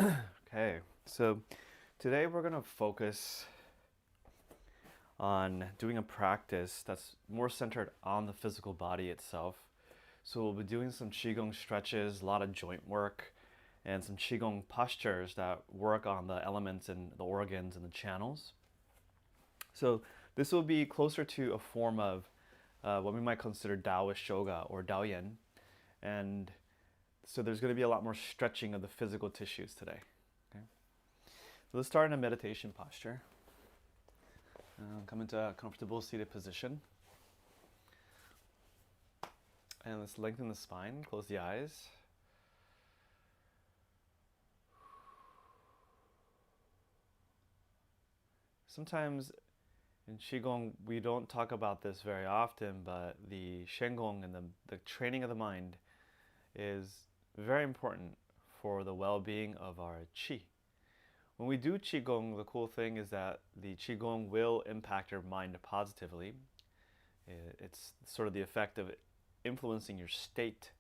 Okay, so today we're going to focus on doing a practice that's more centered on the physical body itself. So we'll be doing some Qigong stretches, a lot of joint work, and some Qigong postures that work on the elements and the organs and the channels. So this will be closer to a form of what we might consider Taoist yoga or Daoyin. And so there's going to be a lot more stretching of the physical tissues today. Okay? So let's start in a meditation posture. Come into a comfortable seated position. And let's lengthen the spine, close the eyes. Sometimes in Qigong, we don't talk about this very often, but the Shengong and the training of the mind is very important for the well-being of our Qi. When we do Qigong, the cool thing is that the Qigong will impact your mind positively. It's sort of the effect of influencing your state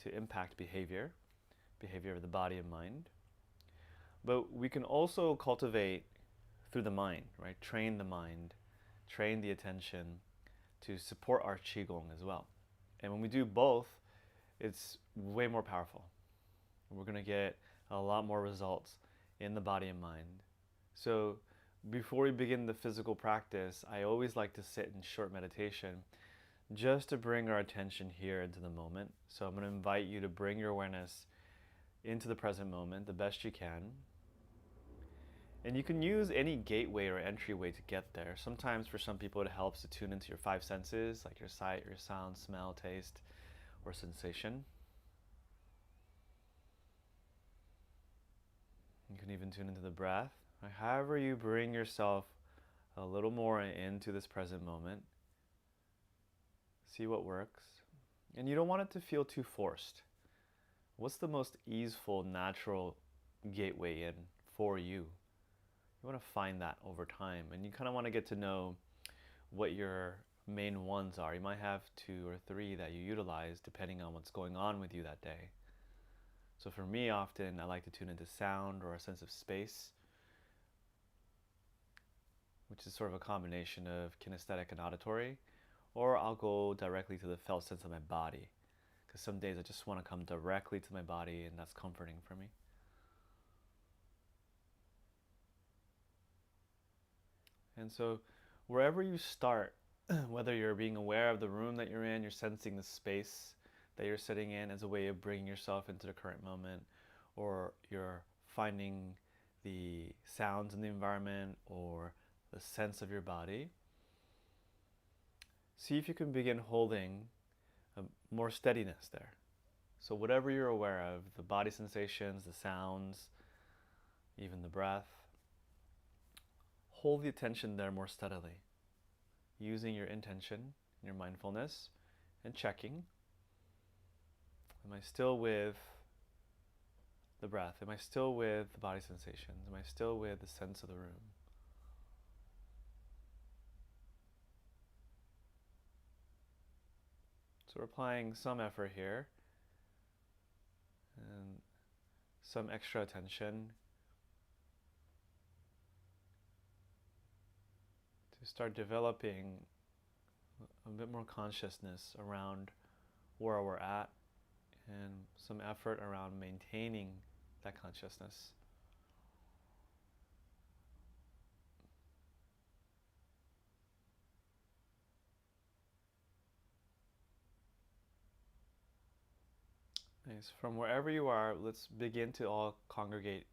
to impact behavior of the body and mind. But we can also cultivate through the mind, right? Train the mind, train the attention to support our Qigong as well. And when we do both, it's way more powerful. We're going to get a lot more results in the body and mind. So before we begin the physical practice, I always like to sit in short meditation just to bring our attention here into the moment. So I'm going to invite you to bring your awareness into the present moment the best you can. And you can use any gateway or entryway to get there. Sometimes for some people it helps to tune into your five senses, like your sight, your sound, smell, taste, or sensation. You can even tune into the breath. However you bring yourself a little more into this present moment, see what works. And you don't want it to feel too forced. What's the most easeful, natural gateway in for you? You want to find that over time, and you kind of want to get to know what your main ones are. You might have 2 or 3 that you utilize depending on what's going on with you that day. So for me, often I like to tune into sound or a sense of space, which is sort of a combination of kinesthetic and auditory, or I'll go directly to the felt sense of my body, because some days I just want to come directly to my body, and that's comforting for me. And so wherever you start, whether you're being aware of the room that you're in, you're sensing the space that you're sitting in as a way of bringing yourself into the current moment, or you're finding the sounds in the environment or the sense of your body, see if you can begin holding more steadiness there. So whatever you're aware of, the body sensations, the sounds, even the breath, hold the attention there more steadily, using your intention, your mindfulness, and checking. Am I still with the breath? Am I still with the body sensations? Am I still with the sense of the room? So we're applying some effort here and some extra attention to start developing a bit more consciousness around where we're at, and some effort around maintaining that consciousness. Nice. From wherever you are, let's begin to all congregate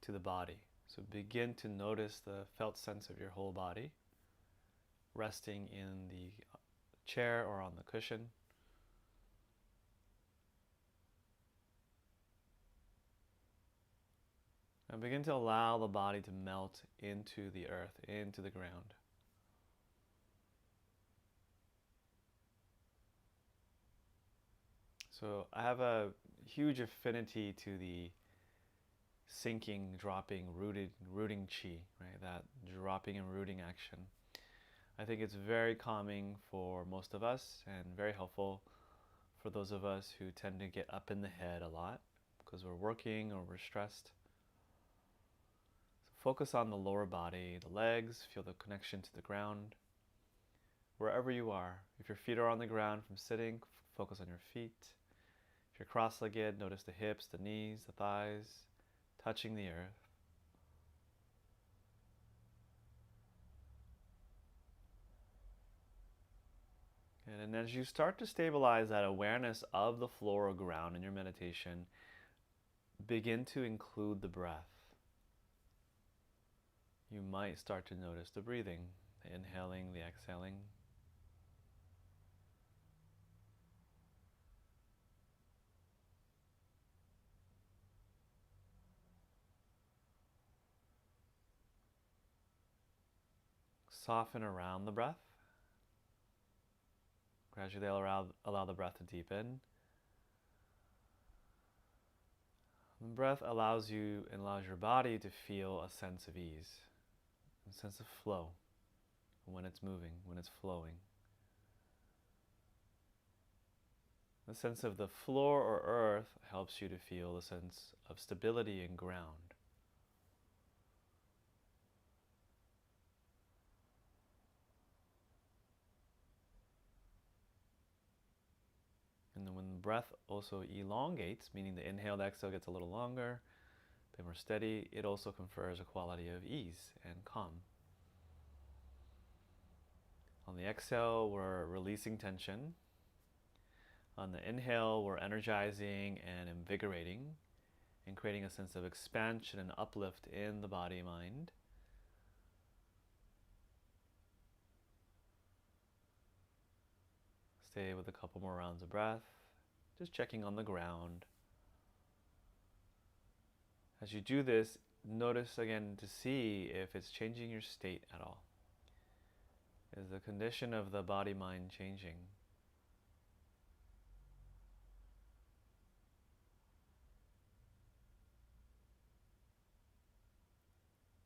to the body. So begin to notice the felt sense of your whole body, resting in the chair or on the cushion. And begin to allow the body to melt into the earth, into the ground. So I have a huge affinity to the sinking, dropping, rooting chi, right? That dropping and rooting action. I think it's very calming for most of us and very helpful for those of us who tend to get up in the head a lot. because we're working or we're stressed. So focus on the lower body, the legs, feel the connection to the ground. Wherever you are, if your feet are on the ground from sitting, focus on your feet. If you're cross-legged, notice the hips, the knees, the thighs, touching the earth. And as you start to stabilize that awareness of the floor or ground in your meditation, begin to include the breath. You might start to notice the breathing, the inhaling, the exhaling. Soften around the breath. Gradually allow the breath to deepen. The breath allows you and allows your body to feel a sense of ease, a sense of flow when it's moving, when it's flowing. The sense of the floor or earth helps you to feel a sense of stability and ground. And then when the breath also elongates, meaning the inhale, the exhale gets a little longer, a bit more steady, it also confers a quality of ease and calm. On the exhale, we're releasing tension. On the inhale, we're energizing and invigorating and creating a sense of expansion and uplift in the body, mind. Stay with a couple more rounds of breath, just checking on the ground. As you do this, notice again to see if it's changing your state at all. Is the condition of the body-mind changing?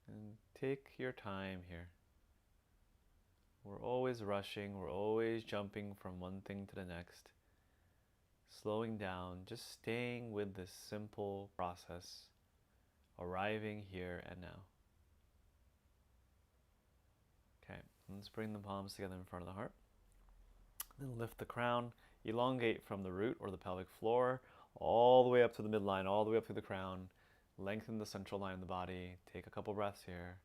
And take your time here. We're always rushing, we're always jumping from one thing to the next. Slowing down, just staying with this simple process, arriving here and now. Okay, let's bring the palms together in front of the heart. Then lift the crown, elongate from the root or the pelvic floor, all the way up to the midline, all the way up to the crown. Lengthen the central line of the body. Take a couple breaths here.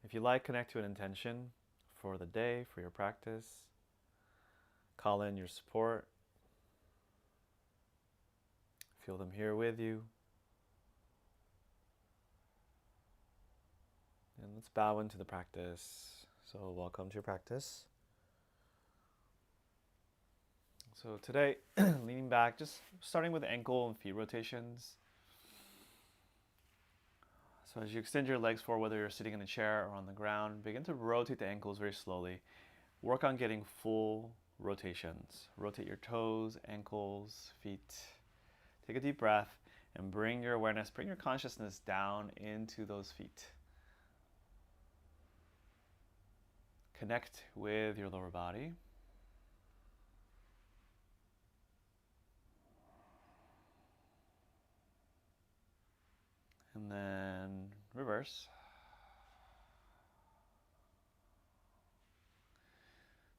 If you like, connect to an intention for the day, for your practice. Call in your support. Feel them here with you. And let's bow into the practice. So welcome to your practice. So today, leaning back, just starting with ankle and feet rotations. So as you extend your legs forward, whether you're sitting in a chair or on the ground, begin to rotate the ankles very slowly. Work on getting full rotations. Rotate your toes, ankles, feet. Take a deep breath and bring your awareness, bring your consciousness down into those feet. Connect with your lower body. And then reverse.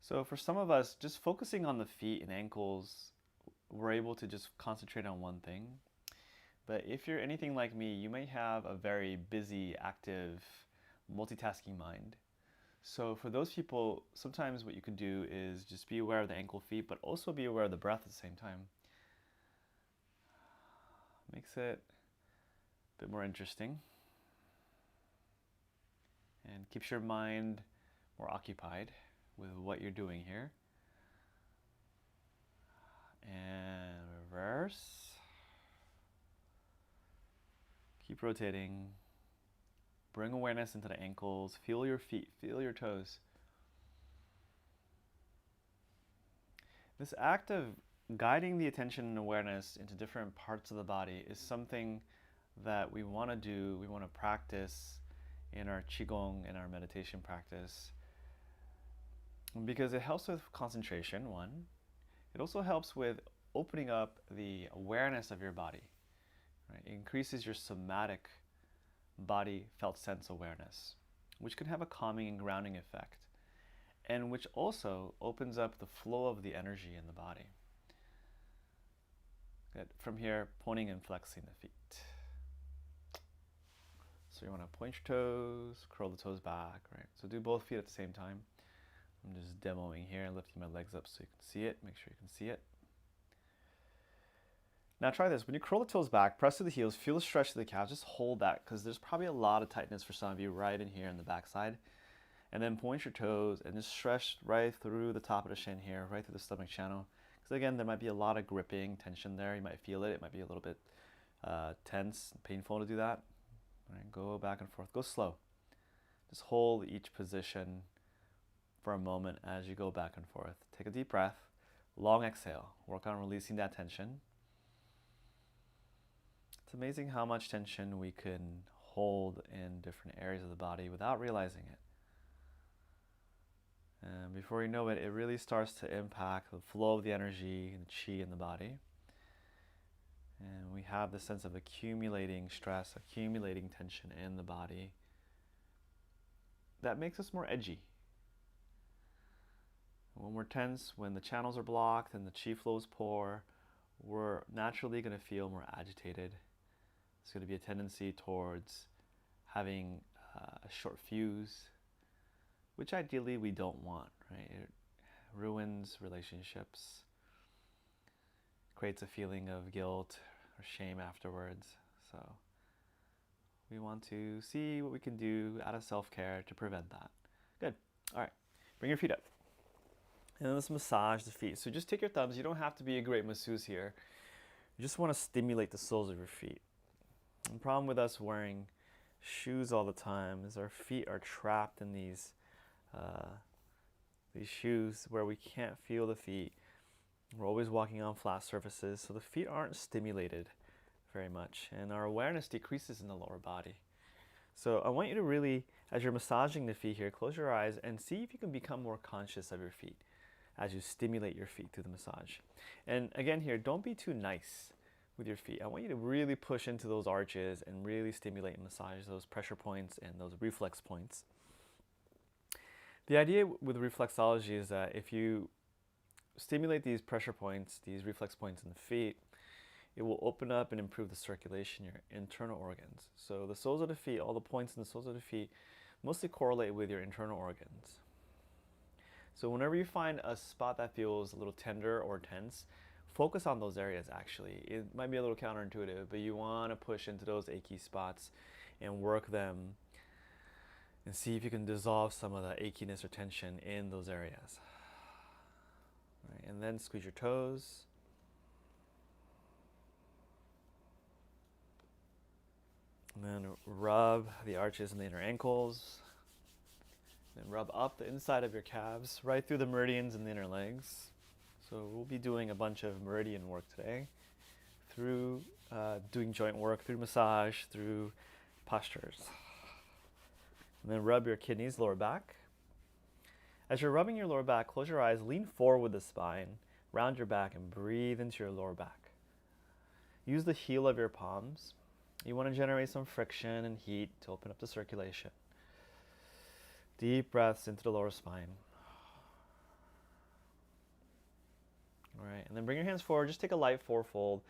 So for some of us, just focusing on the feet and ankles, we're able to just concentrate on one thing. But if you're anything like me, you may have a very busy, active, multitasking mind. So for those people, sometimes what you can do is just be aware of the ankle, feet, but also be aware of the breath at the same time. Makes it a bit more interesting and keeps your mind more occupied with what you're doing here. And reverse. Keep rotating. Bring awareness into the ankles. Feel your feet, feel your toes. This act of guiding the attention and awareness into different parts of the body is something that we want to do, we want to practice in our Qigong and our meditation practice, because it helps with concentration, one. It also helps with opening up the awareness of your body. Right? It increases your somatic body felt sense awareness, which can have a calming and grounding effect, and which also opens up the flow of the energy in the body. Good. From here, pointing and flexing the feet. So you want to point your toes, curl the toes back, right? So do both feet at the same time. I'm just demoing here, lifting my legs up so you can see it. Make sure you can see it. Now try this. When you curl the toes back, press to the heels, feel the stretch of the calves. Just hold that because there's probably a lot of tightness for some of you right in here in the backside. And then point your toes and just stretch right through the top of the shin here, right through the stomach channel. Because again, there might be a lot of gripping tension there. You might feel it. It might be a little bit tense, painful to do that. All right, go back and forth. Go slow. Just hold each position for a moment as you go back and forth. Take a deep breath. Long exhale. Work on releasing that tension. It's amazing how much tension we can hold in different areas of the body without realizing it. And before you know it, it really starts to impact the flow of the energy and chi in the body. And we have the sense of accumulating stress, accumulating tension in the body. That makes us more edgy. When we're tense, when the channels are blocked and the chi flow is poor, we're naturally going to feel more agitated. There's going to be a tendency towards having a short fuse, which ideally we don't want, right? It ruins relationships, creates a feeling of guilt or shame afterwards. So we want to see what we can do out of self-care to prevent that. Good. All right. Bring your feet up. And then let's massage the feet. So just take your thumbs. You don't have to be a great masseuse here. You just want to stimulate the soles of your feet. The problem with us wearing shoes all the time is our feet are trapped in these shoes where we can't feel the feet. We're always walking on flat surfaces, so the feet aren't stimulated very much, and our awareness decreases in the lower body. So I want you to really, as you're massaging the feet here, close your eyes and see if you can become more conscious of your feet as you stimulate your feet through the massage. And again here, don't be too nice with your feet. I want you to really push into those arches and really stimulate and massage those pressure points and those reflex points. The idea with reflexology is that if you stimulate these pressure points, these reflex points in the feet, it will open up and improve the circulation in your internal organs. So the soles of the feet, all the points in the soles of the feet mostly correlate with your internal organs. So whenever you find a spot that feels a little tender or tense, focus on those areas actually. It might be a little counterintuitive, but you want to push into those achy spots and work them and see if you can dissolve some of the achiness or tension in those areas. Right, and then squeeze your toes. And then rub the arches and the inner ankles. Then rub up the inside of your calves, right through the meridians and the inner legs. So we'll be doing a bunch of meridian work today, through doing joint work, through massage, through postures. And then rub your kidneys, lower back. As you're rubbing your lower back, close your eyes, lean forward with the spine, round your back, and breathe into your lower back. Use the heel of your palms. You want to generate some friction and heat to open up the circulation. Deep breaths into the lower spine. All right, and then bring your hands forward. Just take a light forefold.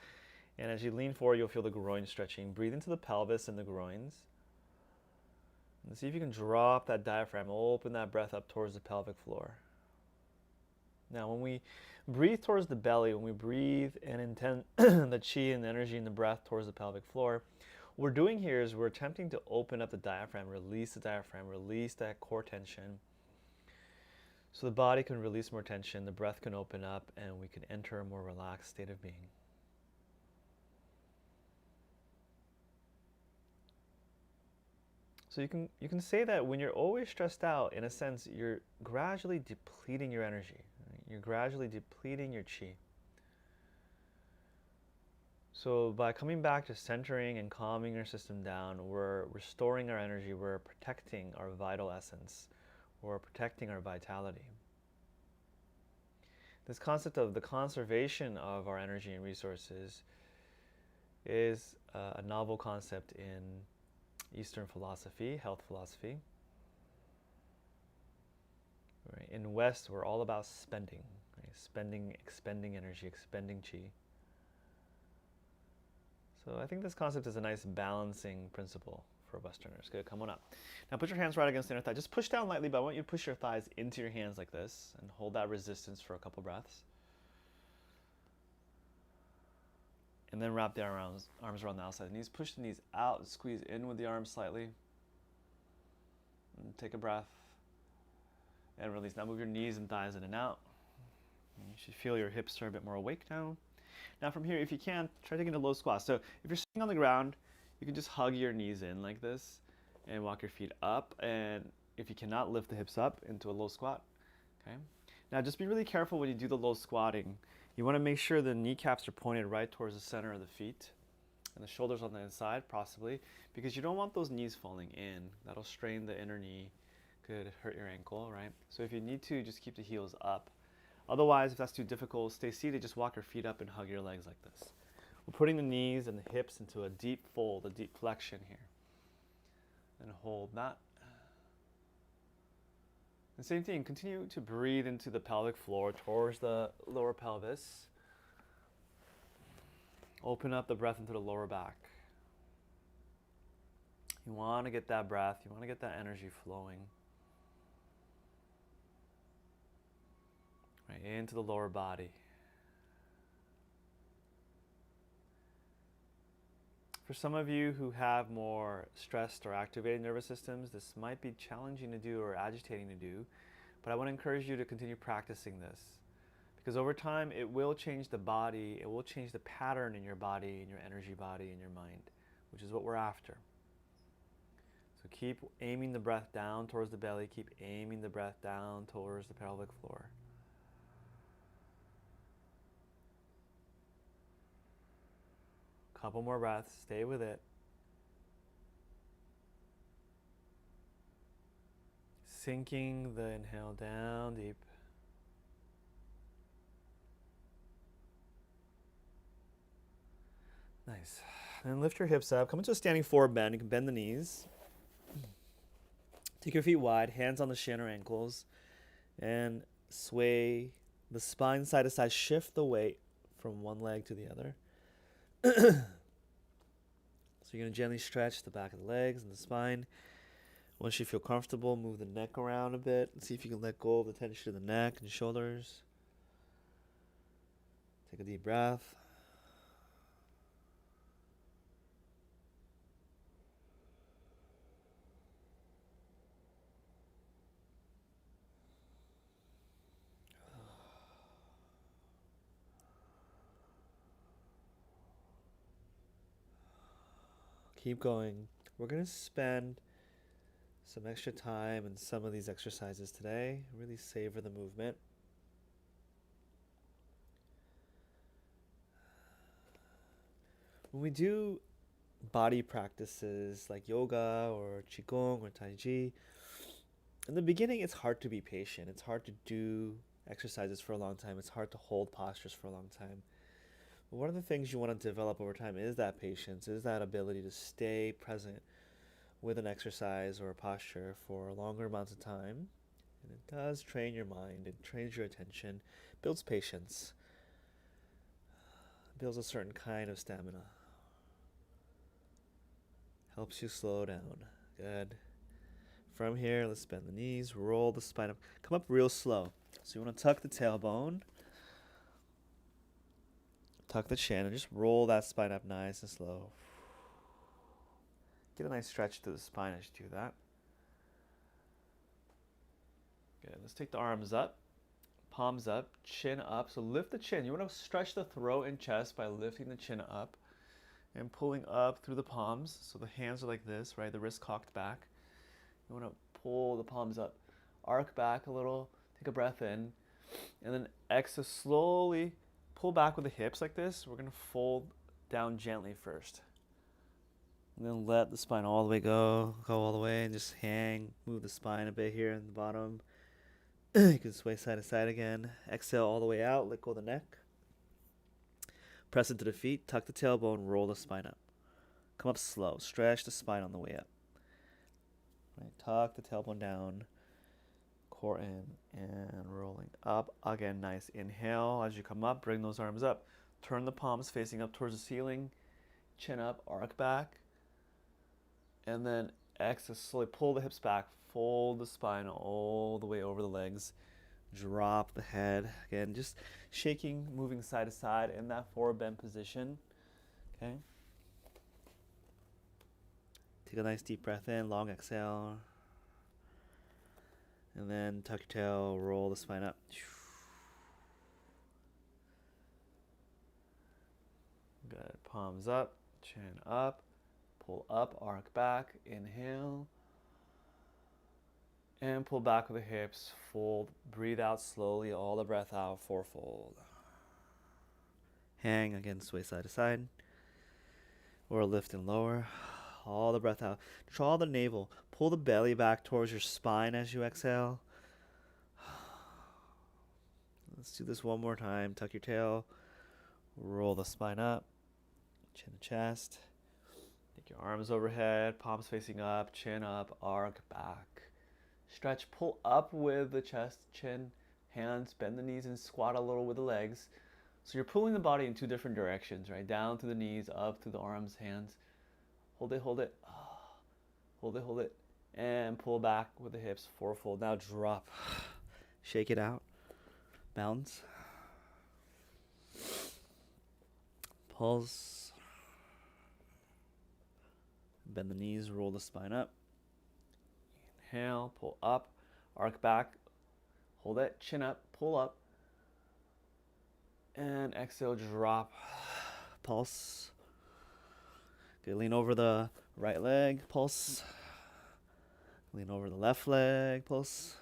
And as you lean forward, you'll feel the groin stretching. Breathe into the pelvis and the groins. And see if you can drop that diaphragm, open that breath up towards the pelvic floor. Now, when we breathe towards the belly, when we breathe and intend the chi and the energy and the breath towards the pelvic floor, what we're doing here is we're attempting to open up the diaphragm, release that core tension. So the body can release more tension, the breath can open up, and we can enter a more relaxed state of being. So you can say that when you're always stressed out, in a sense, you're gradually depleting your energy. Right? You're gradually depleting your chi. So by coming back to centering and calming your system down, we're restoring our energy, we're protecting our vital essence, we're protecting our vitality. This concept of the conservation of our energy and resources is a novel concept in Eastern philosophy, health philosophy. Right? In the West, we're all about spending, right? Spending, expending energy, expending chi. So I think this concept is a nice balancing principle for Westerners. Good, come on up. Now put your hands right against the inner thigh. Just push down lightly, but I want you to push your thighs into your hands like this and hold that resistance for a couple breaths. And then wrap the arms around the outside of the knees. Push the knees out and squeeze in with the arms slightly. And take a breath. And release. Now move your knees and thighs in and out. And you should feel your hips are a bit more awake now. Now from here, if you can, try taking a low squat. So if you're sitting on the ground, you can just hug your knees in like this and walk your feet up. And if you cannot, lift the hips up into a low squat. Okay. Now just be really careful when you do the low squatting. You want to make sure the kneecaps are pointed right towards the center of the feet and the shoulders on the inside, possibly, because you don't want those knees falling in. That'll strain the inner knee, could hurt your ankle, right? So if you need to, just keep the heels up. Otherwise, if that's too difficult, stay seated, just walk your feet up and hug your legs like this. We're putting the knees and the hips into a deep fold, a deep flexion here. And hold that. The same thing, continue to breathe into the pelvic floor towards the lower pelvis. Open up the breath into the lower back. You want to get that breath, you want to get that energy flowing. Right, into the lower body. For some of you who have more stressed or activated nervous systems, this might be challenging to do or agitating to do, but I want to encourage you to continue practicing this, because over time it will change the body, it will change the pattern in your body, in your energy body, in your mind, which is what we're after. So keep aiming the breath down towards the belly, keep aiming the breath down towards the pelvic floor. Couple more breaths, stay with it. Sinking the inhale down deep. Nice. Then lift your hips up. Come into a standing forward bend. You can bend the knees. Take your feet wide, hands on the shin or ankles, and sway the spine side to side. Shift the weight from one leg to the other. So you're going to gently stretch the back of the legs and the spine. Once you feel comfortable, move the neck around a bit and see if you can let go of the tension of the neck and shoulders. Take a deep breath. Keep going. We're going to spend some extra time in some of these exercises today. Really savor the movement. When we do body practices like yoga or Qigong or Tai Chi, in the beginning it's hard to be patient. It's hard to do exercises for a long time. It's hard to hold postures for a long time. But one of the things you want to develop over time is that patience, is that ability to stay present with an exercise or a posture for longer amounts of time. And it does train your mind, it trains your attention, builds patience, builds a certain kind of stamina. Helps you slow down. Good. From here, let's bend the knees, roll the spine up. Come up real slow. So you want to tuck the tailbone, tuck the chin, and just roll that spine up nice and slow. Get a nice stretch to the spine as you do that. Good. Let's take the arms up, palms up, chin up. So lift the chin. You want to stretch the throat and chest by lifting the chin up and pulling up through the palms. So the hands are like this, right? The wrist cocked back. You want to pull the palms up, arc back a little, take a breath in, and then exhale, slowly pull back with the hips like this. We're going to fold down gently first. And then let the spine all the way go all the way, and just hang, move the spine a bit here in the bottom. You can sway side to side again. Exhale all the way out. Let go of the neck. Press into the feet. Tuck the tailbone. Roll the spine up. Come up slow. Stretch the spine on the way up. Right. Tuck the tailbone down. Core in and rolling up. Again, nice. Inhale as you come up. Bring those arms up. Turn the palms facing up towards the ceiling. Chin up. Arc back. And then exhale. Slowly pull the hips back. Fold the spine all the way over the legs. Drop the head. Again, just shaking, moving side to side in that forward bend position. Okay. Take a nice deep breath in, long exhale. And then tuck your tail, roll the spine up. Good. Palms up, chin up, pull up, arc back, inhale. And pull back with the hips, fold, breathe out slowly, all the breath out, fourfold. Hang, again, sway side to side. Or lift and lower, all the breath out. Draw the navel, pull the belly back towards your spine as you exhale. Let's do this one more time. Tuck your tail, roll the spine up, chin to chest. Take your arms overhead, palms facing up, chin up, arc back. Stretch, pull up with the chest, chin, hands, bend the knees and squat a little with the legs. So you're pulling the body in two different directions, right? Down to the knees, up to the arms, hands. Hold it, hold it. Hold it, hold it. And pull back with the hips, fourfold. Now drop. Shake it out. Bounce. Pulse. Bend the knees, roll the spine up. Inhale, pull up, arc back, hold it, chin up, pull up, and exhale, drop, pulse. Okay, lean over the right leg, pulse. Lean over the left leg, pulse.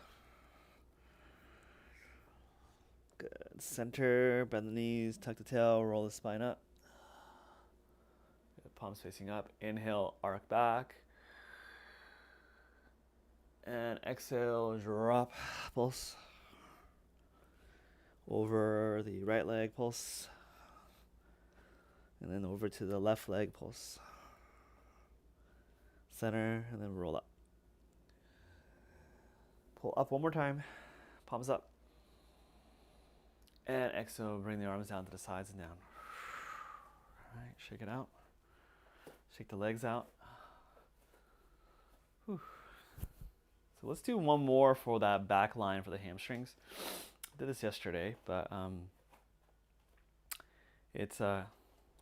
Good. Center, bend the knees, tuck the tail, roll the spine up. Good. Palms facing up, inhale, arc back. And exhale, drop, pulse. Over the right leg, pulse. And then over to the left leg, pulse. Center, and then roll up. Pull up one more time, palms up. And exhale, bring the arms down to the sides and down. All right, shake it out. Shake the legs out. Whew. So let's do one more for that back line for the hamstrings. I did this yesterday, but it's the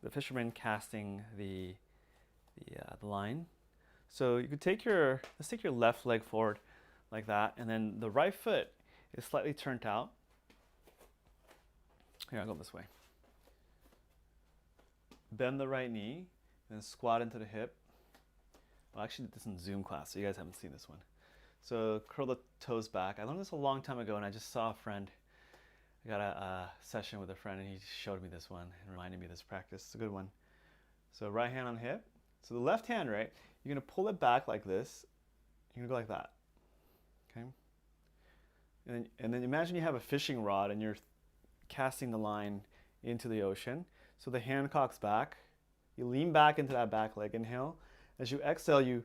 fisherman casting the line. So you could let's take your left leg forward like that, and then the right foot is slightly turned out. Here, I'll go this way. Bend the right knee, and squat into the hip. Well, I actually did this in Zoom class, so you guys haven't seen this one. So curl the toes back. I learned this a long time ago, and I just saw a friend. I got a session with a friend, and he showed me this one and reminded me of this practice. It's a good one. So right hand on hip. So the left hand, right, you're going to pull it back like this. You're going to go like that. Okay? And then imagine you have a fishing rod, and you're casting the line into the ocean. So the hand cocks back. You lean back into that back leg. Inhale. As you exhale, you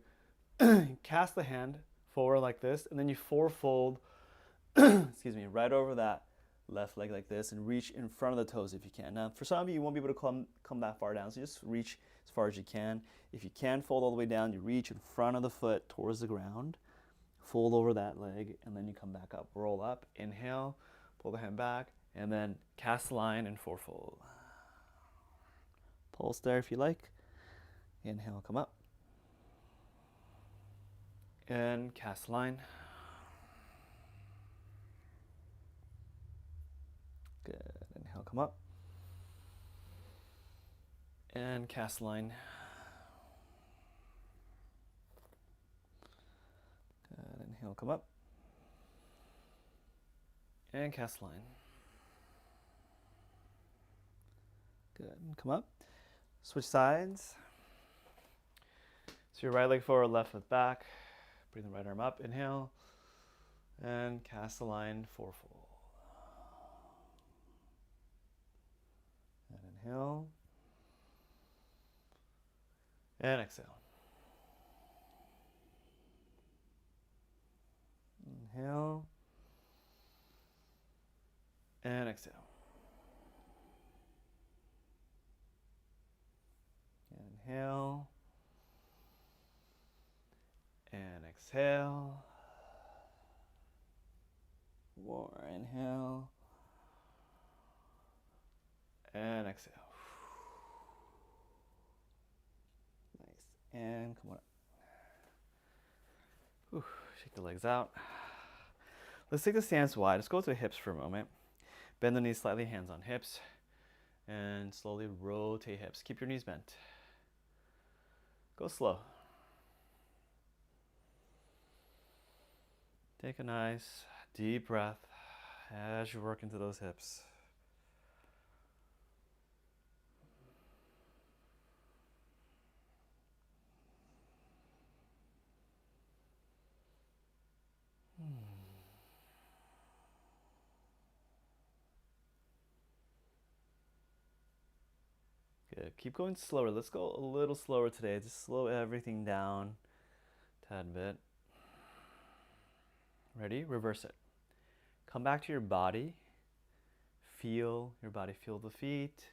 cast the hand forward like this, and then you fourfold, excuse me, right over that left leg like this, and reach in front of the toes if you can. Now, for some of you, you won't be able to come that far down, so just reach as far as you can. If you can fold all the way down, you reach in front of the foot towards the ground, fold over that leg, and then you come back up. Roll up, inhale, pull the hand back, and then cast the line and fourfold. Pulse there if you like. Inhale, come up. And cast line. Good. Inhale, come up. And cast line. Good. Inhale, come up. And cast line. Good. Come up. Switch sides. So your right leg forward, left foot back. Bring the right arm up. Inhale. And cast the line fourfold. And inhale. And exhale. Inhale. And exhale. Inhale. And exhale. More. Inhale. And exhale. Nice. And come on up. Whew. Shake the legs out. Let's take the stance wide. Let's go to the hips for a moment. Bend the knees slightly, hands on hips. And slowly rotate hips. Keep your knees bent. Go slow. Take a nice deep breath as you work into those hips. Good. Keep going slower. Let's go a little slower today. Just slow everything down a tad bit. Ready? Reverse it. Come back to your body. Feel your body. Feel the feet.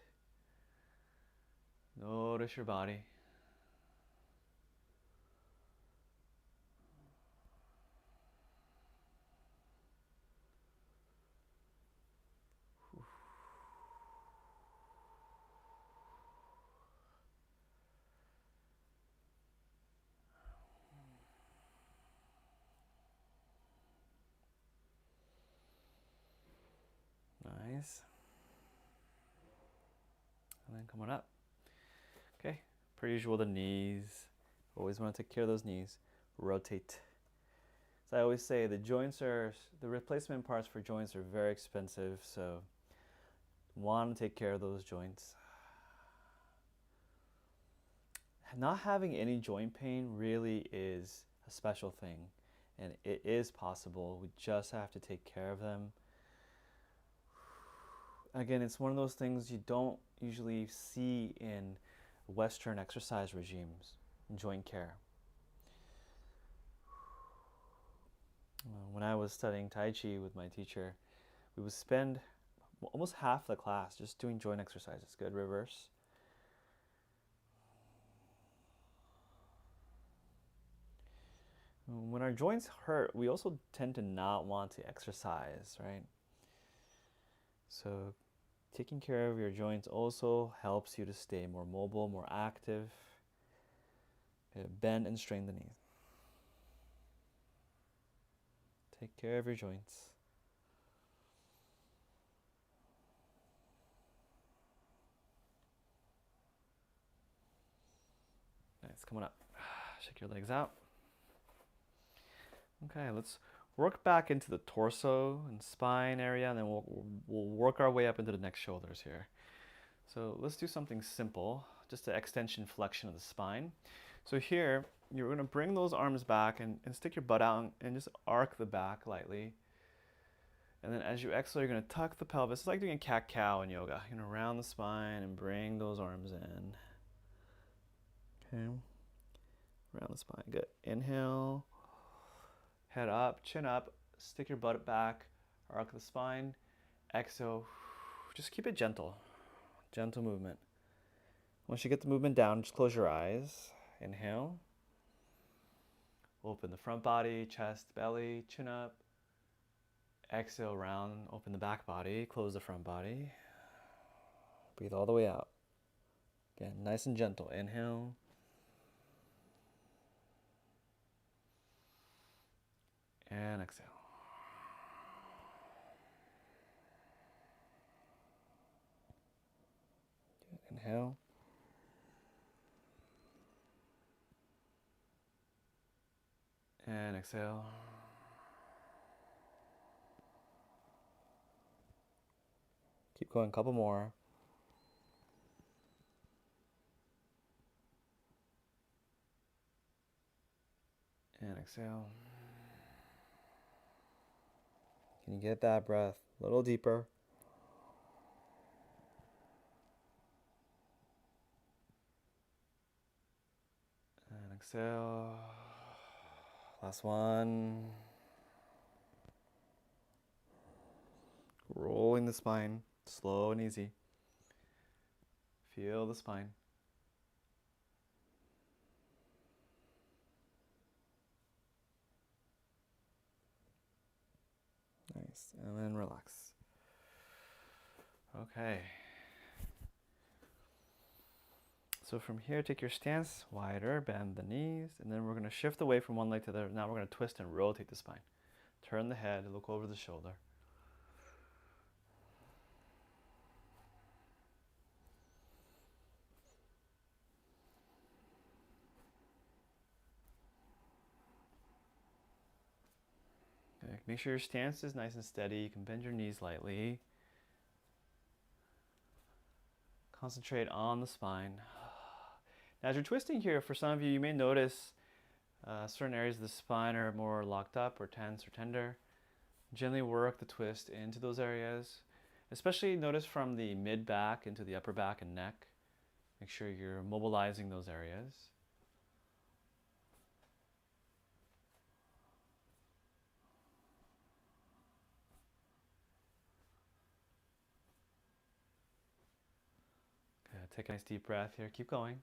Notice your body. Nice. And then come on up. Okay. Per usual, the knees. Always want to take care of those knees. Rotate. As I always say, the replacement parts for joints are very expensive, so want to take care of those joints. Not having any joint pain really is a special thing, and it is possible. We just have to take care of them. Again, it's one of those things you don't usually see in Western exercise regimes, joint care. When I was studying Tai Chi with my teacher, we would spend almost half the class just doing joint exercises. Good, reverse. When our joints hurt, we also tend to not want to exercise, right? So taking care of your joints also helps you to stay more mobile, more active. Bend and strain the knees. Take care of your joints. Nice, come on up. Shake your legs out. Okay, let's work back into the torso and spine area, and then we'll work our way up into the neck shoulders here. So let's do something simple, just an extension flexion of the spine. So here, you're going to bring those arms back and stick your butt out and just arc the back lightly. And then as you exhale, you're going to tuck the pelvis. It's like doing a cat-cow in yoga. You're going to round the spine and bring those arms in. Okay. Round the spine. Good. Inhale. Head up, chin up. Stick your butt back. Arc the spine. Exhale. Just keep it gentle. Gentle movement. Once you get the movement down, just close your eyes. Inhale. Open the front body, chest, belly, chin up. Exhale, round, open the back body, close the front body. Breathe all the way out. Again, nice and gentle. Inhale. And exhale. Good. Inhale. And exhale. Keep going, a couple more. And exhale. Can you get that breath a little deeper? And exhale. Last one. Rolling the spine, slow and easy. Feel the spine. Nice. And then relax. Okay. So from here, take your stance wider, bend the knees, and then we're going to shift away from one leg to the other. Now we're going to twist and rotate the spine. Turn the head, look over the shoulder. Okay. Make sure your stance is nice and steady. You can bend your knees lightly. Concentrate on the spine. Now, as you're twisting here, for some of you, you may notice certain areas of the spine are more locked up or tense or tender. Gently work the twist into those areas. Especially notice from the mid-back into the upper back and neck. Make sure you're mobilizing those areas. Okay, take a nice deep breath here. Keep going.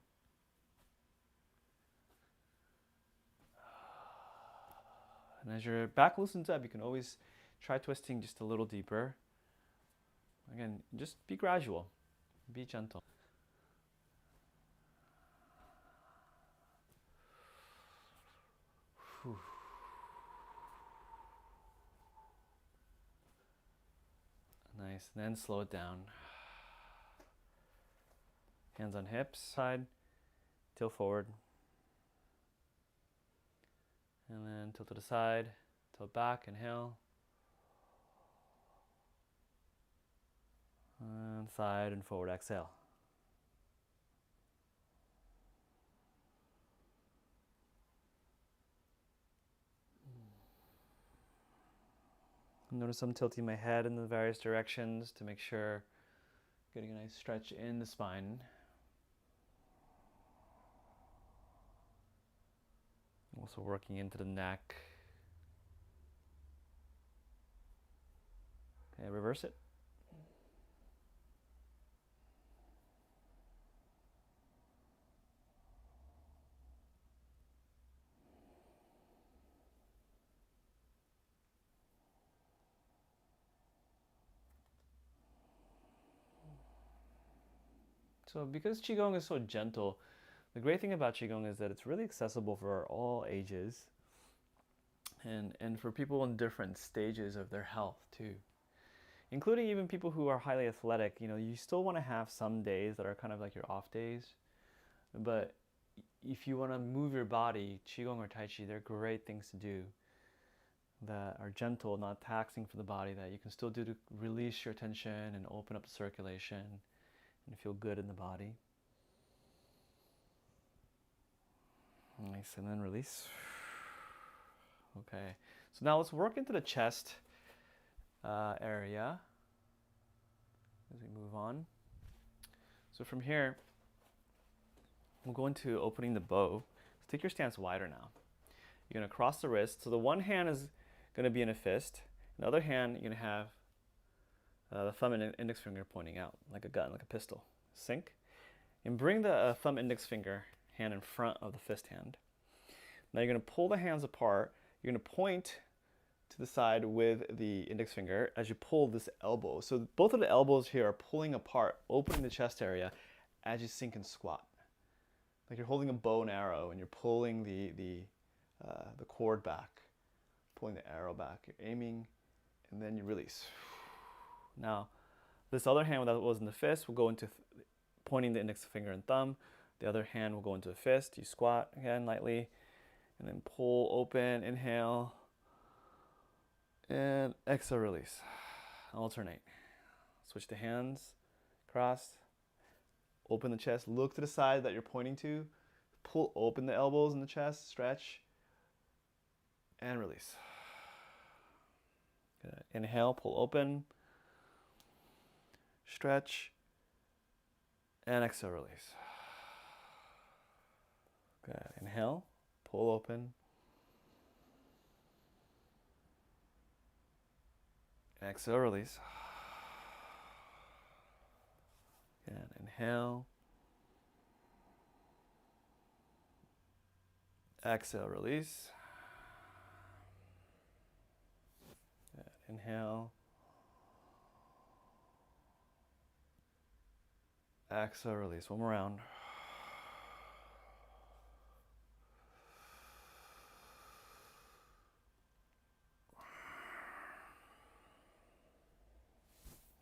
And as your back loosens up, you can always try twisting just a little deeper. Again, just be gradual. Be gentle. Whew. Nice. And then slow it down. Hands on hips, side, tilt forward. And then tilt to the side, tilt back, inhale. And side and forward, exhale. Notice I'm tilting my head in the various directions to make sure getting a nice stretch in the spine. Also working into the neck. Okay, reverse it. So because Qigong is so gentle, the great thing about Qigong is that it's really accessible for all ages and for people in different stages of their health too. Including even people who are highly athletic. You know, you still want to have some days that are kind of like your off days. But if you want to move your body, Qigong or Tai Chi, they're great things to do that are gentle, not taxing for the body, that you can still do to release your tension and open up the circulation and feel good in the body. Nice, and then release. Okay, so now let's work into the chest area as we move on. So from here, we'll go into opening the bow. So take your stance wider now. You're going to cross the wrist. So the one hand is going to be in a fist. The other hand, you're going to have the thumb and index finger pointing out like a gun, like a pistol. Sync. And bring the thumb index finger hand in front of the fist hand. Now you're going to pull the hands apart. You're going to point to the side with the index finger as you pull this elbow. So both of the elbows here are pulling apart, opening the chest area as you sink and squat. Like you're holding a bow and arrow and you're pulling the cord back, pulling the arrow back. You're aiming and then you release. Now, this other hand that was in the fist will go into pointing the index finger and thumb. The other hand will go into a fist. You squat again lightly and then pull open, inhale, and exhale, release. Alternate. Switch the hands, cross, open the chest, look to the side that you're pointing to, pull open the elbows in the chest, stretch, and release. Good. Inhale, pull open, stretch, and exhale, release. Good. Inhale, pull open, exhale, release. Good. Inhale, exhale, release. Good. Inhale, exhale, release. One more round.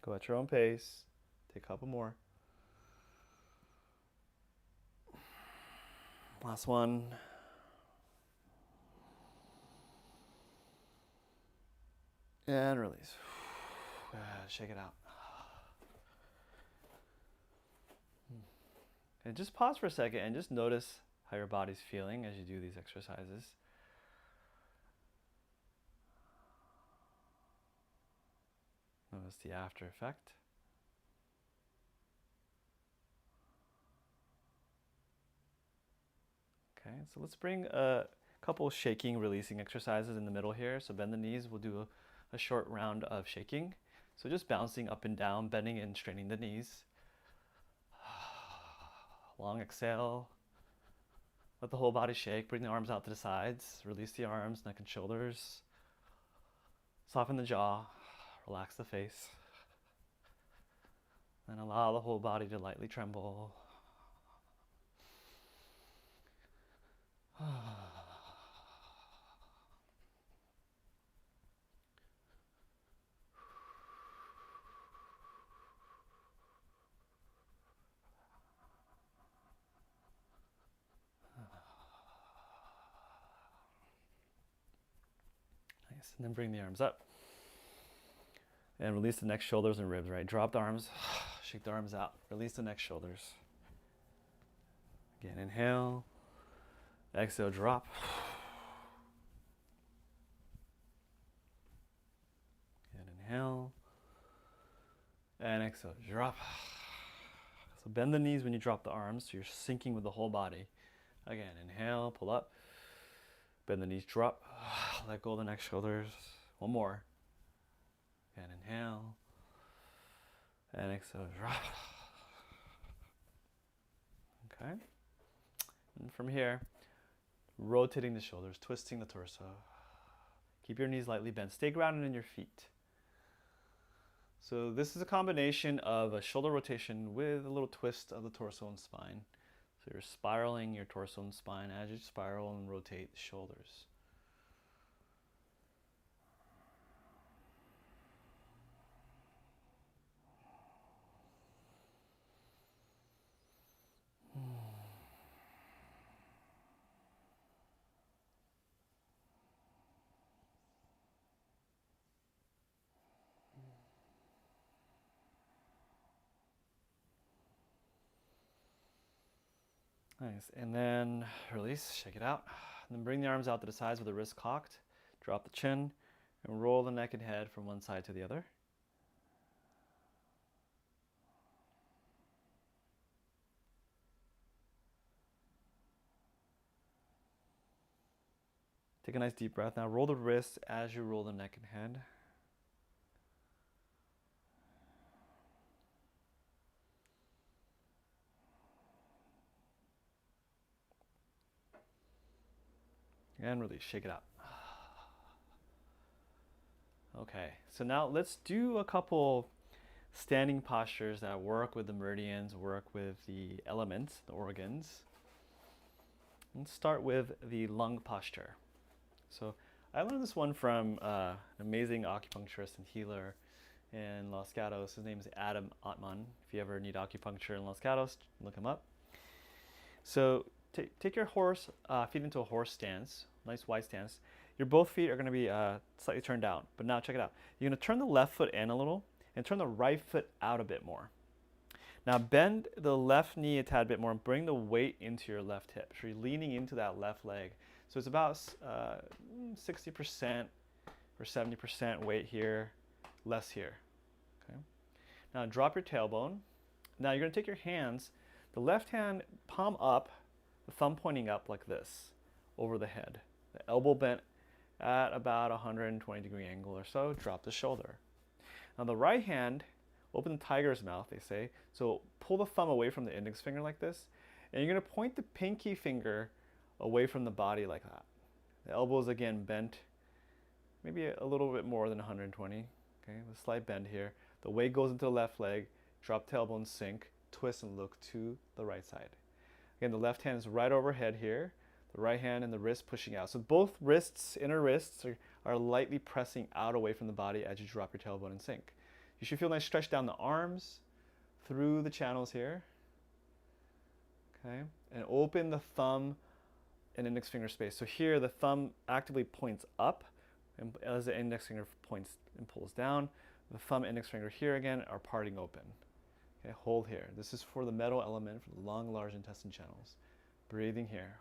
Go at your own pace. Take a couple more. Last one. And release. Shake it out. And just pause for a second and just notice how your body's feeling as you do these exercises. Notice the after effect. Okay, so let's bring a couple shaking, releasing exercises in the middle here. So bend the knees. We'll do a short round of shaking. So just bouncing up and down, bending and straining the knees. Long exhale. Let the whole body shake. Bring the arms out to the sides. Release the arms, neck and shoulders. Soften the jaw. Relax the face. And allow the whole body to lightly tremble. Nice. And then bring the arms up. And release the neck, shoulders, and ribs, right? Drop the arms. Shake the arms out. Release the neck, shoulders. Again, inhale. Exhale, drop. And inhale. And exhale, drop. So bend the knees when you drop the arms, so you're sinking with the whole body. Again, inhale, pull up. Bend the knees, drop. Let go of the neck, shoulders. One more. Again, inhale. And exhale, drop. Okay. And from here, rotating the shoulders, twisting the torso. Keep your knees lightly bent. Stay grounded in your feet. So this is a combination of a shoulder rotation with a little twist of the torso and spine. So you're spiraling your torso and spine as you spiral and rotate the shoulders. Nice. And then release, shake it out. And then bring the arms out to the sides with the wrists cocked. Drop the chin and roll the neck and head from one side to the other. Take a nice deep breath. Now roll the wrists as you roll the neck and head. And release, shake it out. Okay, so now let's do a couple standing postures that work with the meridians, work with the elements, the organs. Let's start with the lung posture. So I learned this one from an amazing acupuncturist and healer in Los Gatos. His name is Adam Ottman. If you ever need acupuncture in Los Gatos, look him up. So take your feet into a horse stance, nice wide stance. Your both feet are going to be slightly turned down. But now check it out. You're going to turn the left foot in a little and turn the right foot out a bit more. Now bend the left knee a tad bit more and bring the weight into your left hip. So you're leaning into that left leg. So it's about 60% for 70%, weight here, less here. Okay. Now drop your tailbone. Now you're going to take your hands, the left hand palm up, the thumb pointing up like this, over the head. The elbow bent at about 120-degree angle or so, drop the shoulder. Now the right hand, open the tiger's mouth, they say. So pull the thumb away from the index finger like this, and you're going to point the pinky finger away from the body like that. The elbows again bent, maybe a little bit more than 120. Okay, a slight bend here. The weight goes into the left leg, drop tailbone, sink, twist and look to the right side. Again, the left hand is right overhead here. The right hand and the wrist pushing out. So both wrists, inner wrists, are lightly pressing out away from the body as you drop your tailbone and sink. You should feel a nice stretch down the arms, through the channels here. Okay, and open the thumb and index finger space. So here the thumb actively points up, and as the index finger points and pulls down, the thumb and index finger here again are parting open. Okay, hold here. This is for the metal element, for the long, large intestine channels. Breathing here.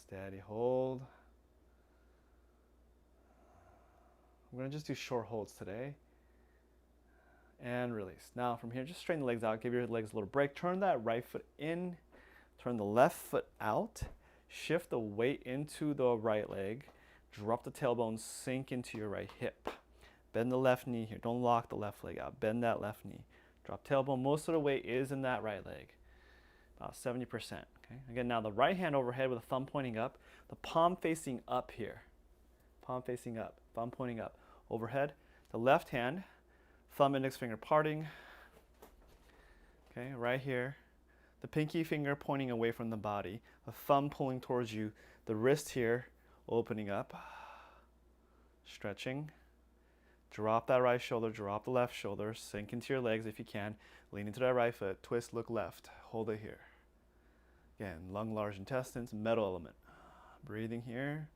Steady hold. I'm going to just do short holds today. And release. Now from here, just straighten the legs out. Give your legs a little break. Turn that right foot in. Turn the left foot out. Shift the weight into the right leg. Drop the tailbone, sink into your right hip. Bend the left knee here. Don't lock the left leg out. Bend that left knee. Drop tailbone. Most of the weight is in that right leg. About 70%. Okay. Again, now the right hand overhead with the thumb pointing up. The palm facing up here. Palm facing up. Thumb pointing up. Overhead. The left hand, thumb index finger parting. Okay, right here. The pinky finger pointing away from the body. The thumb pulling towards you. The wrist here opening up. Stretching. Drop that right shoulder, drop the left shoulder, sink into your legs if you can. Lean into that right foot, twist, look left. Hold it here. Again, lung, large intestines, metal element. Breathing here.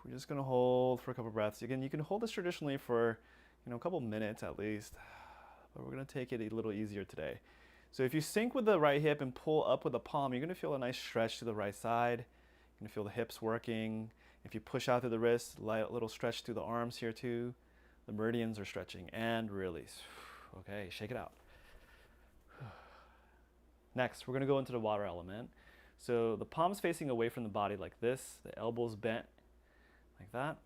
We're just going to hold for a couple breaths. Again, you can hold this traditionally for a couple minutes at least, but we're going to take it a little easier today. So if you sink with the right hip and pull up with the palm, you're going to feel a nice stretch to the right side. You're going to feel the hips working. If you push out through the wrists, light little stretch through the arms here too. The meridians are stretching, and release. Okay, shake it out. Next, we're going to go into the water element. So the palms facing away from the body like this, the elbows bent like that.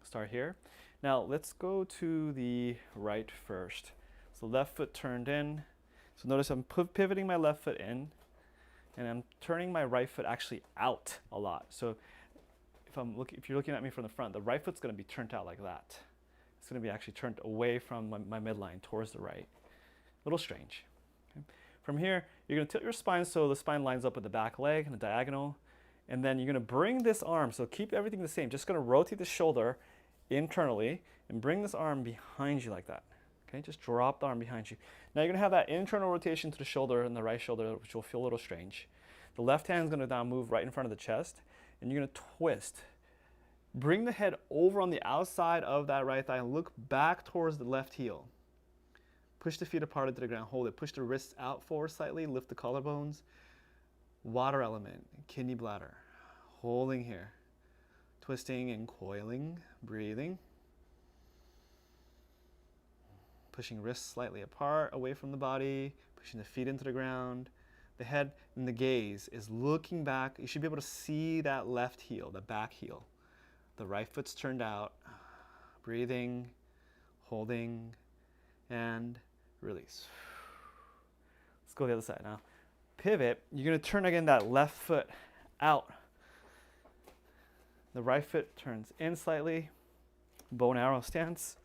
Start here. Now let's go to the right first. So left foot turned in. So notice I'm pivoting my left foot in, and I'm turning my right foot actually out a lot. So if you're looking at me from the front, the right foot's going to be turned out like that. It's going to be actually turned away from my midline towards the right. A little strange. Okay. From here, you're going to tilt your spine so the spine lines up with the back leg and the diagonal. And then you're going to bring this arm, so keep everything the same. Just going to rotate the shoulder internally and bring this arm behind you like that. Okay, just drop the arm behind you. Now you're going to have that internal rotation to the shoulder and the right shoulder, which will feel a little strange. The left hand is going to now move right in front of the chest, and you're going to twist. Bring the head over on the outside of that right thigh and look back towards the left heel. Push the feet apart into the ground, hold it. Push the wrists out forward slightly, lift the collarbones. Water element, kidney bladder. Holding here. Twisting and coiling, breathing. Pushing wrists slightly apart, away from the body, pushing the feet into the ground. The head and the gaze is looking back. You should be able to see that left heel, the back heel. The right foot's turned out. Breathing, holding, and release. Let's go to the other side now. Pivot, you're going to turn again that left foot out. The right foot turns in slightly. Bow and arrow stance.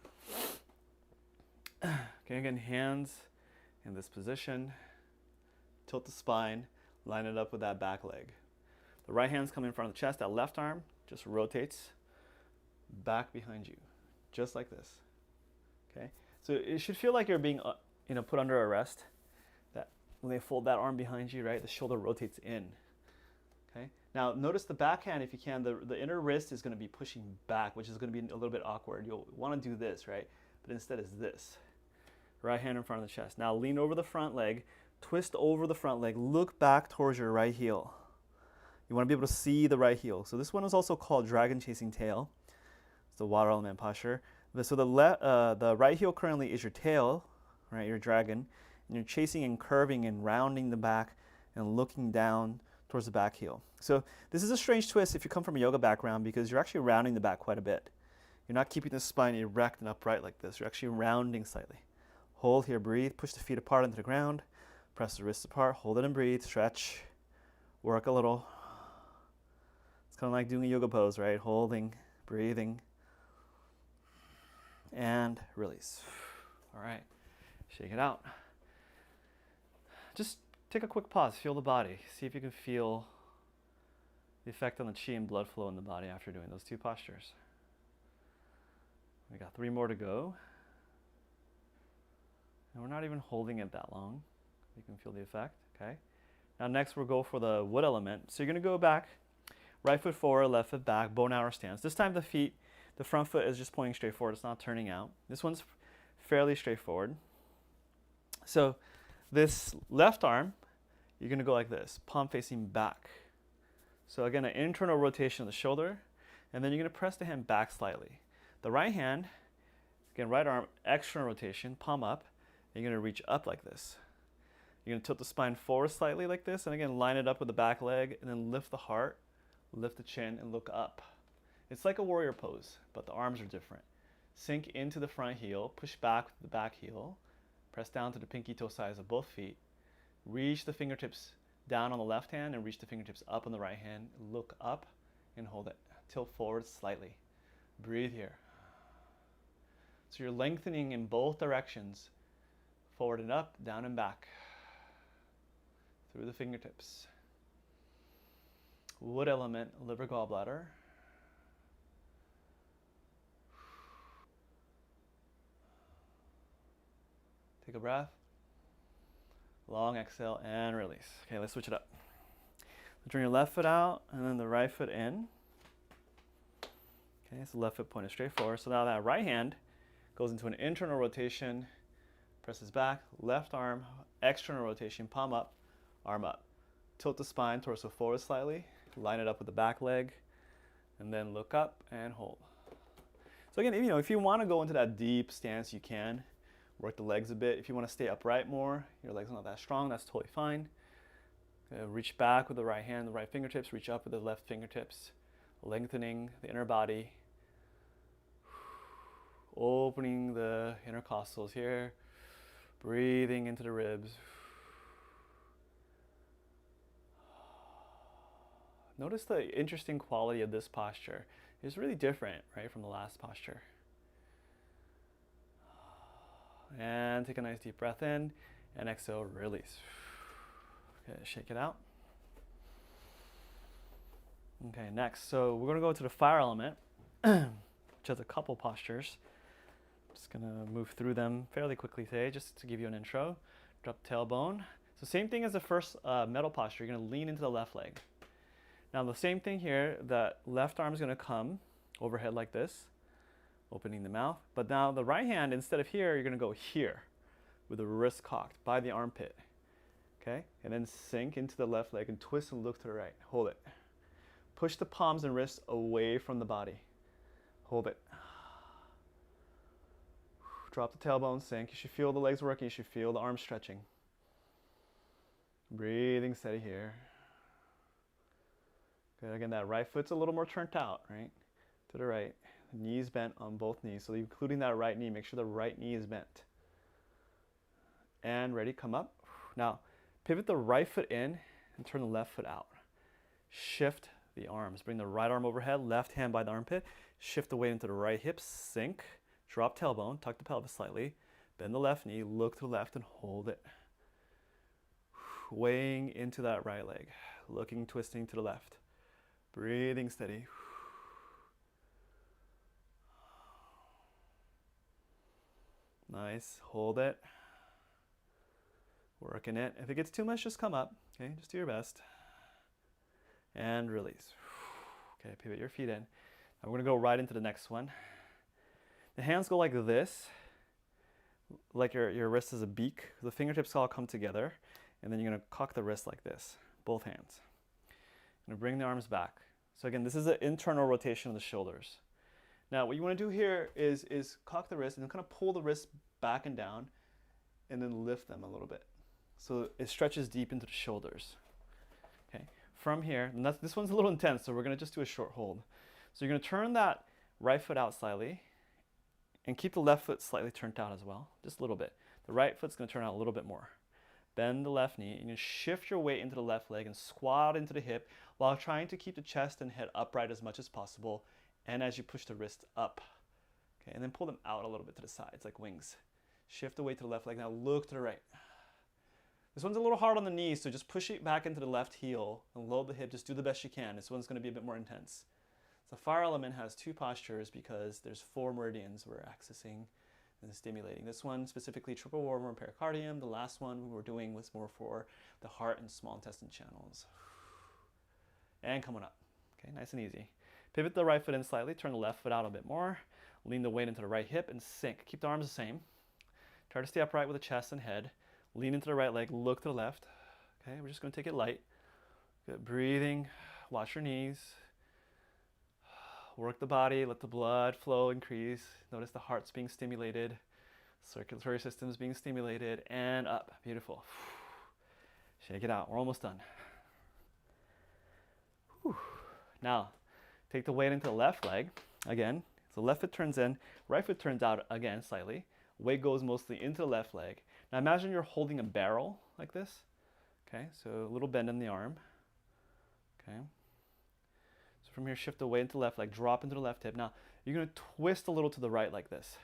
Okay, again, hands in this position. Tilt the spine, line it up with that back leg. The right hand's coming in front of the chest. That left arm just rotates back behind you, just like this. Okay, so it should feel like you're being put under arrest. That when they fold that arm behind you, right, the shoulder rotates in. Okay, now notice the backhand, if you can, the inner wrist is going to be pushing back, which is going to be a little bit awkward. You'll want to do this, right? But instead it's this. Right hand in front of the chest. Now lean over the front leg, Twist over the front leg. Look back towards your right heel. You want to be able to see the right heel. So this one is also called dragon chasing tail. It's the water element posture. So the right heel currently is your tail, right? Your dragon, and you're chasing and curving and rounding the back and looking down towards the back heel. So this is a strange twist if you come from a yoga background because you're actually rounding the back quite a bit. You're not keeping the spine erect and upright like this. You're actually rounding slightly. Hold here, breathe. Push the feet apart into the ground. Press the wrists apart. Hold it and breathe. Stretch. Work a little. It's kind of like doing a yoga pose, right? Holding, breathing, and release. All right, shake it out. Just take a quick pause, feel the body. See if you can feel the effect on the chi and blood flow in the body after doing those two postures. We got 3 more to go. And we're not even holding it that long. You can feel the effect, okay? Now next we'll go for the wood element. So you're gonna go back, right foot forward, left foot back, bow and arrow stance. This time the front foot is just pointing straight forward. It's not turning out. This one's fairly straightforward. So this left arm, you're gonna go like this, palm facing back. So again, an internal rotation of the shoulder, and then you're gonna press the hand back slightly. The right hand, again, right arm, external rotation, palm up, and you're gonna reach up like this. You're gonna tilt the spine forward slightly like this, and again, line it up with the back leg, and then lift the heart, lift the chin, and look up. It's like a warrior pose, but the arms are different. Sink into the front heel, push back with the back heel, press down to the pinky toe sides of both feet, reach the fingertips down on the left hand and reach the fingertips up on the right hand. Look up and hold it. Tilt forward slightly. Breathe here. So you're lengthening in both directions, forward and up, down and back, through the fingertips. Wood element, liver gallbladder. Take a breath. Long exhale and release. Okay, let's switch it up. Turn your left foot out and then the right foot in. Okay, so left foot pointed straight forward. So now that right hand goes into an internal rotation, presses back, left arm, external rotation, palm up, arm up. Tilt the spine, torso forward slightly, line it up with the back leg, and then look up and hold. So again, if you want to go into that deep stance, you can. Work the legs a bit. If you want to stay upright more, your legs are not that strong, that's totally fine. Reach back with the right hand, the right fingertips, reach up with the left fingertips, lengthening the inner body, opening the intercostals here, breathing into the ribs. Notice the interesting quality of this posture. It's really different, right, from the last posture. And take a nice deep breath in and exhale, release. Okay, shake it out. Okay, next, so we're going to go to the fire element, which has a couple postures. Just going to move through them fairly quickly today, just to give you an intro. Drop the tailbone. So same thing as the first metal posture. You're going to lean into the left leg. Now the same thing here, the left arm is going to come overhead like this, opening the mouth. But now the right hand, instead of here, you're going to go here with the wrist cocked by the armpit. Okay? And then sink into the left leg and twist and look to the right. Hold it. Push the palms and wrists away from the body. Hold it. Drop the tailbone, sink. You should feel the legs working. You should feel the arms stretching. Breathing steady here. Good. Again, that right foot's a little more turned out, right? To the right. Knees bent on both knees. So including that right knee, make sure the right knee is bent. And ready, come up. Now, pivot the right foot in and turn the left foot out. Shift the arms. Bring the right arm overhead, left hand by the armpit. Shift the weight into the right hip, sink. Drop tailbone, tuck the pelvis slightly. Bend the left knee, look to the left and hold it. Weighing into that right leg. Looking, twisting to the left. Breathing steady. Nice, hold it. Working it. If it gets too much, just come up. Okay, just do your best. And release. Okay, pivot your feet in. Now we're gonna go right into the next one. The hands go like this, like your wrist is a beak. The fingertips all come together. And then you're going to cock the wrist like this, both hands. You're going to bring the arms back. So again, this is an internal rotation of the shoulders. Now what you want to do here is cock the wrist and then kind of pull the wrist back and down and then lift them a little bit. So it stretches deep into the shoulders. Okay. From here, and this one's a little intense, so we're going to just do a short hold. So you're going to turn that right foot out slightly and keep the left foot slightly turned out as well, just a little bit. The right foot's going to turn out a little bit more. Bend the left knee and you shift your weight into the left leg and squat into the hip while trying to keep the chest and head upright as much as possible, and as you push the wrists up. Okay, and then pull them out a little bit to the sides like wings. Shift the weight to the left leg. Now look to the right. This one's a little hard on the knees, so just push it back into the left heel and load the hip. Just do the best you can. This one's going to be a bit more intense. So fire element has two postures because there's 4 meridians we're accessing and stimulating. This one specifically triple worm and pericardium. The last one we were doing was more for the heart and small intestine channels. And coming up. Okay, nice and easy. Pivot the right foot in slightly, turn the left foot out a bit more, lean the weight into the right hip and sink. Keep the arms the same. Try to stay upright with the chest and head. Lean into the right leg, look to the left. Okay, we're just going to take it light. Good breathing, watch your knees. Work the body, let the blood flow increase. Notice the heart's being stimulated, circulatory system's being stimulated, and up. Beautiful. Shake it out. We're almost done. Whew. Now, take the weight into the left leg. Again, so left foot turns in, right foot turns out again slightly. Weight goes mostly into the left leg. Now imagine you're holding a barrel like this. Okay, so a little bend in the arm. Okay. So from here, shift the weight into the left leg, drop into the left hip. Now you're going to twist a little to the right like this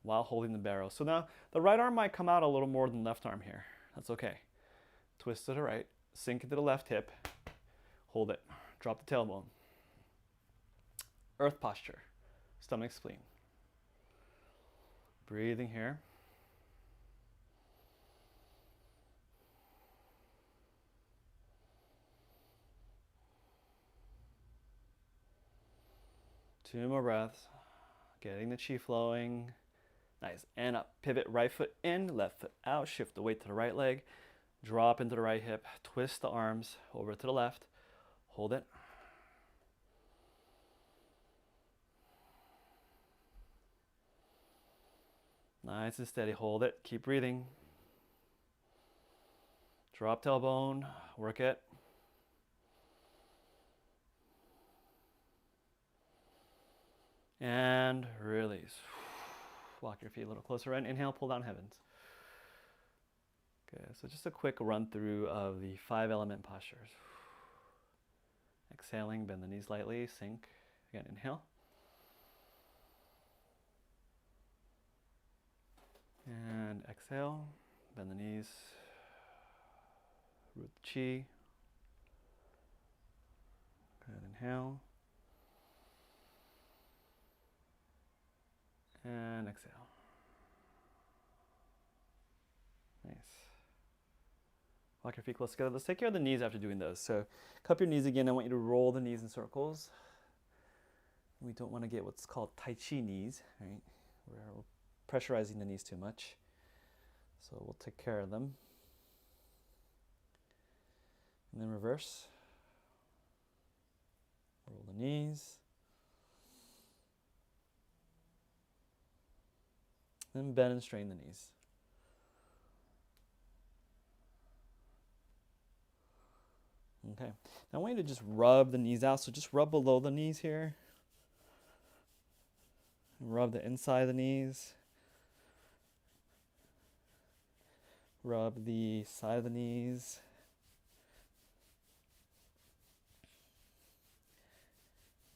while holding the barrel. So now the right arm might come out a little more than the left arm here. That's okay. Twist to the right, sink into the left hip, hold it, drop the tailbone. Earth posture, stomach spleen. Breathing here. Two more breaths. Getting the chi flowing. Nice. And up. Pivot right foot in, left foot out. Shift the weight to the right leg. Drop into the right hip. Twist the arms over to the left. Hold it. Nice and steady. Hold it. Keep breathing. Drop tailbone. Work it. And release. Walk your feet a little closer in. Inhale, pull down heavens. Okay, so just a quick run through of the 5 element postures. Exhaling, bend the knees lightly, sink. Again, inhale. And exhale, bend the knees. Root the chi. Good, inhale. And exhale. Nice. Walk your feet close together. Let's take care of the knees after doing those. So cup your knees again. I want you to roll the knees in circles. We don't want to get what's called Tai Chi knees, right? We're pressurizing the knees too much. So we'll take care of them. And then reverse. Roll the knees. Then bend and straighten the knees. Okay. Now I want you to just rub the knees out. So just rub below the knees here. Rub the inside of the knees. Rub the side of the knees.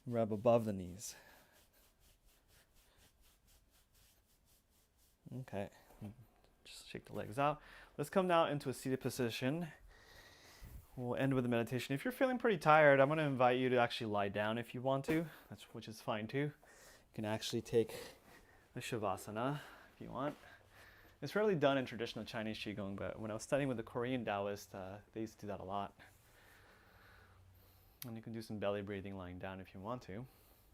Rub above the knees. Okay, just shake the legs out. Let's come now into a seated position. We'll end with a meditation. If you're feeling pretty tired, I'm going to invite you to actually lie down if you want to, which is fine too. You can actually take the Shavasana if you want. It's rarely done in traditional Chinese Qigong, but when I was studying with the Korean Taoists, they used to do that a lot. And you can do some belly breathing lying down if you want to.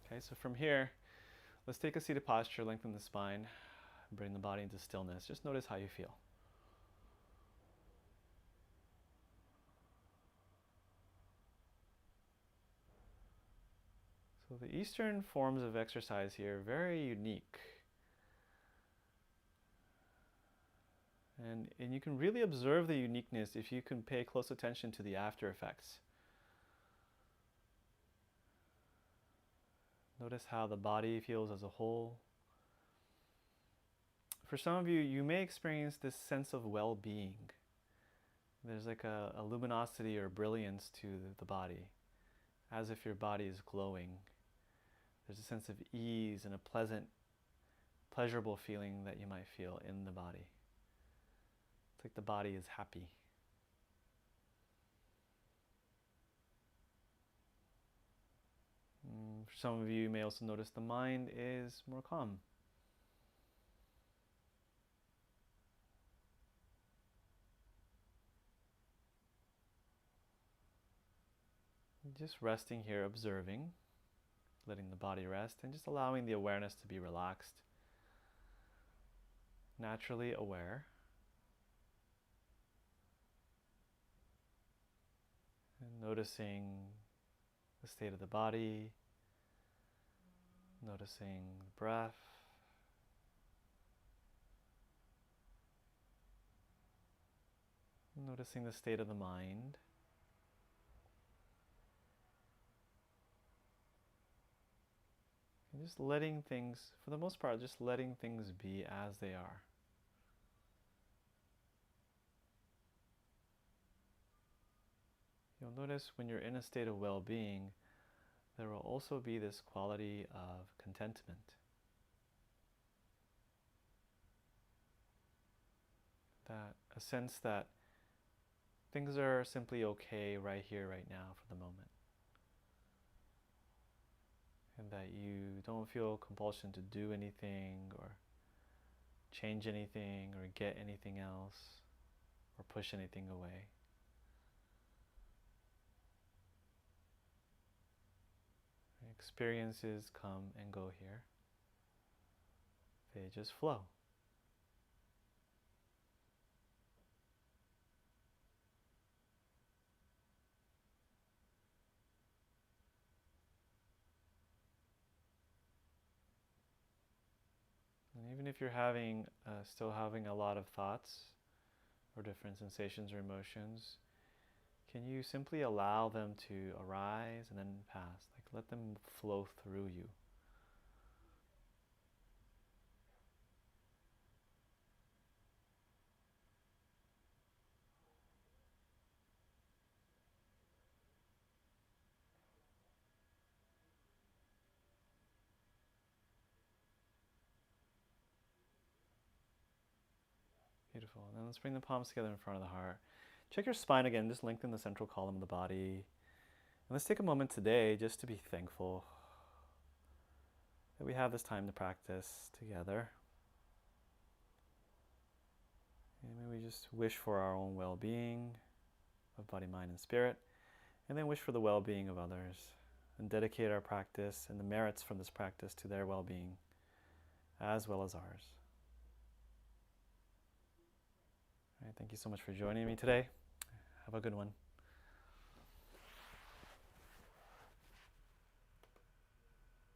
Okay, so from here, let's take a seated posture, lengthen the spine. Bring the body into stillness. Just notice how you feel. So the Eastern forms of exercise here are very unique. And you can really observe the uniqueness if you can pay close attention to the after effects. Notice how the body feels as a whole. For some of you, you may experience this sense of well-being. There's like a luminosity or brilliance to the body, as if your body is glowing. There's a sense of ease and a pleasant, pleasurable feeling that you might feel in the body. It's like the body is happy. For some of you, you may also notice the mind is more calm. Just resting here, observing, letting the body rest, and just allowing the awareness to be relaxed, naturally aware. And noticing the state of the body, noticing the breath, noticing the state of the mind. And just letting things, for the most part, just letting things be as they are. You'll notice when you're in a state of well-being, there will also be this quality of contentment. That a sense that things are simply okay right here, right now, for the moment. And that you don't feel compulsion to do anything or change anything or get anything else or push anything away. Experiences come and go here. They just flow. And even if you're still having a lot of thoughts or different sensations or emotions, can you simply allow them to arise and then pass? Like let them flow through you. Beautiful. And then let's bring the palms together in front of the heart. Check your spine again, just lengthen the central column of the body. And let's take a moment today just to be thankful that we have this time to practice together. And maybe we just wish for our own well-being of body, mind, and spirit, and then wish for the well-being of others, and dedicate our practice and the merits from this practice to their well-being as well as ours. All right, thank you so much for joining me today. Have a good one.